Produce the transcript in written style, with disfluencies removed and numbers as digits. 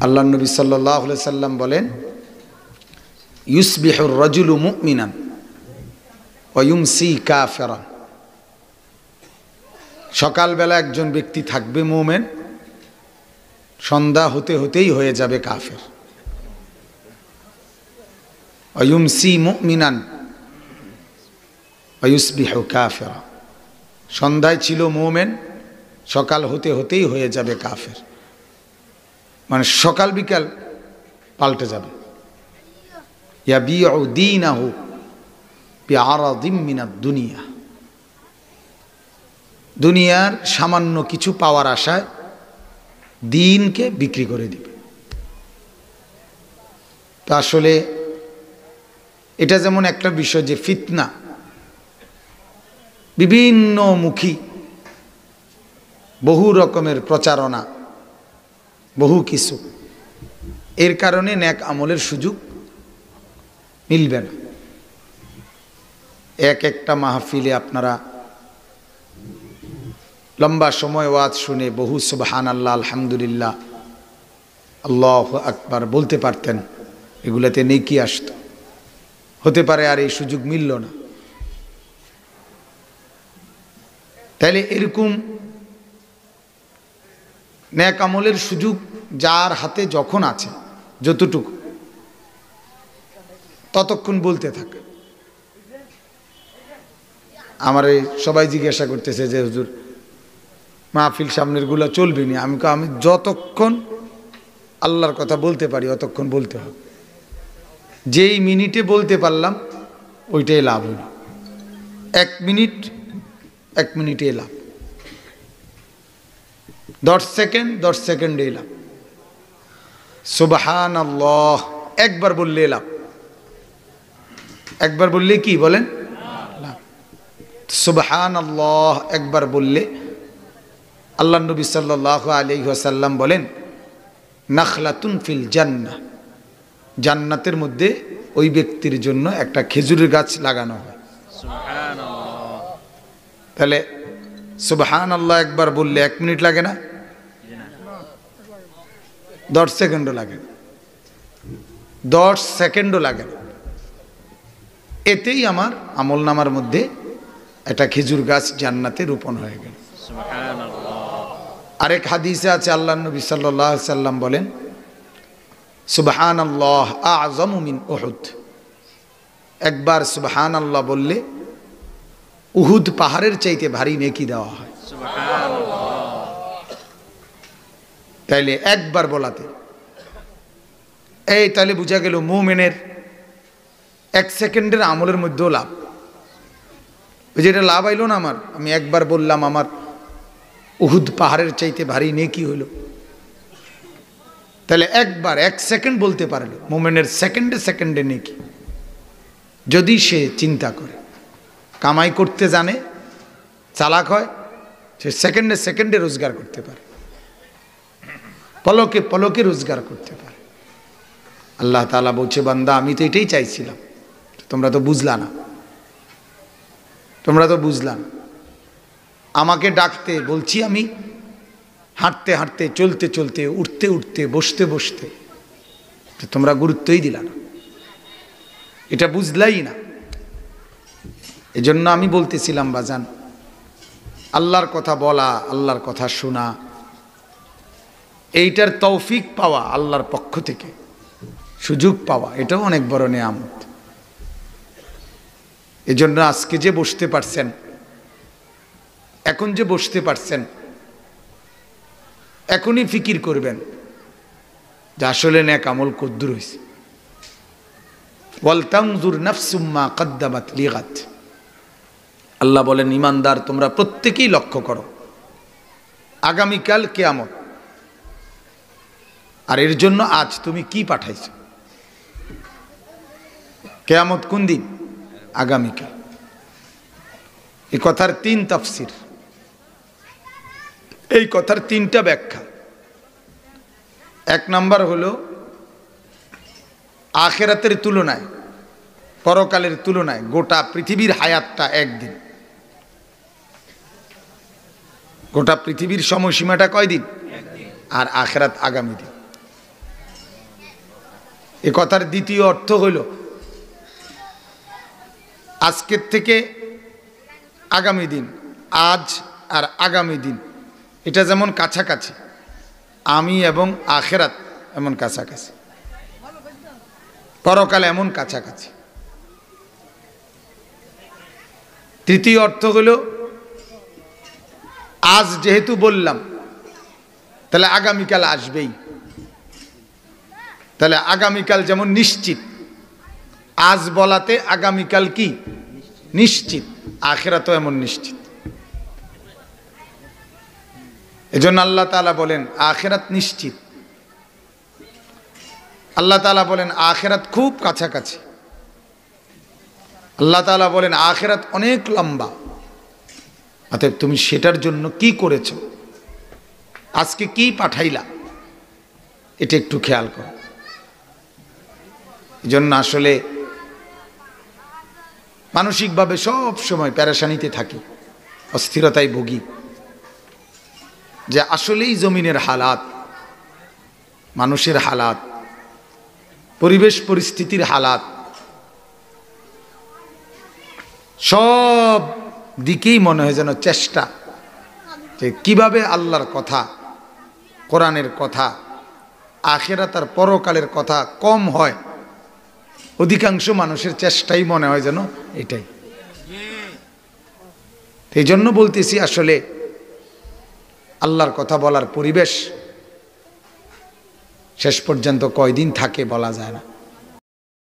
আল্লাহ নবী সাল্লাল্লাহু আলাইহি সাল্লাম বলেন, ইউসবিহুর রাজুলু মুমিনান ওয়া ইউমসি কাফিরান। সকালবেলা একজন ব্যক্তি থাকবে মুমিন, সন্ধ্যা হতে হতেই হয়ে যাবে কাফের। ওয়া ইউমসি মুমিনান ওয়া ইউসবিহু কাফিরা। সন্ধ্যায় ছিল মুমিন, সকাল হতে হতেই হয়ে যাবে কাফের। মানে সকাল বিকাল পাল্টে যাবে। ইয়াবিউ দীনাহু বিআরাদিম মিনাদ দুনিয়া। দুনিয়ার সামান্য কিছু পাওয়ার আশায় দিনকে বিক্রি করে দিবে। তো আসলে এটা যেমন একটা বিষয় যে ফিতনা, বিভিন্ন মুখী বহু রকমের প্রচারণা, বহু কিছু, এর কারণে নেক আমলের সুযোগ মিলবে না। এক একটা মাহফিলে আপনারা লম্বা সময় ওয়াজ শুনে বহু সুবহানাল্লাহ, আলহামদুলিল্লাহ, আল্লাহু আকবার বলতে পারতেন, এগুলাতে নেকি আসতো। হতে পারে আর এই সুযোগ মিলল না। তাইলে এরকম নেক আমলের সুযোগ যার হাতে যখন আছে, যতটুকু, ততক্ষণ বলতে থাকে। আমার সবাই জিজ্ঞাসা করতেছে যে হুজুর মাহফিল সামনের গুলো চলবে না। আমি যতক্ষণ আল্লাহর কথা বলতে পারি অতক্ষণ বলতে হবে। যেই মিনিটে বলতে পারলাম ওইটাই লাভ হইল। 1 মিনিট 1 মিনিটে লাভ, 10 সেকেন্ড 10 সেকেন্ডে লাভ। সুবহানাল্লাহ একবার বললে লাভ। একবার বললে কি বলেন? লাভ। সুবহানাল্লাহ একবার বললে আল্লাহ নবী সাল্লাল্লাহু আলাইহি ওয়াসাল্লাম বলেন, নাখলাতুন ফিল জান্নাহ, জান্নাতের মধ্যে ওই ব্যক্তির জন্য একটা খেজুরের গাছ লাগানো হয়। সুবহানাল্লাহ। তাহলে সুবহানাল্লাহ একবার বললে 1 মিনিট লাগে না? 10 সেকেন্ডও লাগে না। 10 সেকেন্ডও লাগে না। এতেই আমার আমল নামার মধ্যে একটা খেজুর গাছ জান্নাতে রোপণ হয়ে গেল। সুবহানাল্লাহ। আরেক হাদিসে আছে আল্লাহ নবী সাল্লাল্লাহু আলাইহি সাল্লাম বলেন, সুবহানাল্লাহ আ'যামু মিন উহুদ। একবার সুবহানাল্লাহ বললে উহুদ পাহাড়ের চাইতে ভারী নেকি দেওয়া হয়। সুবহানাল্লাহ। তাইলে একবার বলাতে তাহলে বোঝা গেল মুমিনের 1 সেকেন্ডের আমলের মধ্যেও লাভ। ওই যেটা লাভ আইলো না আমার, আমি একবার বললাম আমার উহুদ পাহাড়ের চাইতে ভারী নেকি হইল। তাহলে একবার 1 সেকেন্ড বলতে পারলো মুমিনের সেকেন্ডে সেকেন্ডে নেকি। যদি সে চিন্তা করে, কামাই করতে জানে, চালাক হয়, সে সেকেন্ডে সেকেন্ডে রোজগার করতে পারে, পলকে পলকে রোজগার করতে পারে। আল্লাহ তাআলা বলছে, বান্দা আমি তো এটাই চাইছিলাম, তোমরা তো বুঝলা না। তোমরা তো বুঝলা না। আমাকে ডাকতে বলছি আমি, হাঁটতে হাঁটতে, চলতে চলতে, উঠতে উঠতে, বসতে বসতে, তোমরা গুরুত্বই দিলা না, এটা বুঝলাই না। এজন্য আমি বলতেছিলাম বাজান, আল্লাহর কথা বলা, আল্লাহর কথা শোনা, এইটার তৌফিক পাওয়া আল্লাহর পক্ষ থেকে, সুযোগ পাওয়া, এটাও অনেক বড় নেয়ামত। এজন্য আজকে যে বসতে পারছেন, এখন যে বসতে পারছেন, এখনই ফিকির করবেন যে আসলে নেক আমল কদ্দুর হয়েছে। ওয়াল তানজুর নাফসুম মা কদ্দামাত লিগাত। আল্লাহ বলেন, ইমানদার তোমরা প্রত্যেকেই লক্ষ্য করো, আগামীকাল কিয়ামত, আর এর জন্য আজ তুমি কি পাঠাইছো। কিয়ামত কোন দিন? আগামীকাল। এই কথার 3 তাফসির, এই কথার 3টা ব্যাখ্যা। 1 নাম্বার হলো আখিরাতের তুলনায়, পরকালের তুলনায় গোটা পৃথিবীর হায়াতটা একদিন। গোটা পৃথিবীর সময়সীমাটা কয়দিন? আর আখিরাত আগামী দিন। এ কথার দ্বিতীয় অর্থ হইল আজকের থেকে আগামী দিন, আজ আর আগামী দিন এটা যেমন কাছাকাছি, আমি এবং আখেরাত এমন কাছাকাছি, পরকাল এমন কাছাকাছি। তৃতীয় অর্থ হলো আজ যেহেতু বললাম তাহলে আগামীকাল আসবেই, তাহলে আগামীকাল যেমন নিশ্চিত, আজ বলাতে আগামীকাল কি নিশ্চিত, আখিরাতও এমন নিশ্চিত। এজন্য আল্লাহ তাআলা বলেন আখিরাত নিশ্চিত। আল্লাহ তাআলা বলেন আখিরাত খুব কাছাকাছি। আল্লাহ তাআলা বলেন আখিরাত অনেক লম্বা। অতএব তুমি সেটার জন্য কি করেছো, আজকে কি পাঠাইলা, এটা একটু খেয়াল করো। এজন্য আসলে মানসিকভাবে সব সময় পেরেশানিতে থাকি, অস্থিরতায় ভুগি, যে আসলেই জমিনের হালাত, মানুষের হালাত, পরিবেশ পরিস্থিতির হালাত সব দিকেই মনে হয় যেন চেষ্টা যে কিভাবে আল্লাহর কথা, কোরআনের কথা, আখিরাত আর পরকালের কথা কম হয়। অধিকাংশ মানুষের চেষ্টাই মনে হয় যেন এটাই। এই জন্য বলতেছি আসলে আল্লাহর কথা বলার পরিবেশ শেষ পর্যন্ত কয়দিন থাকে বলা যায় না।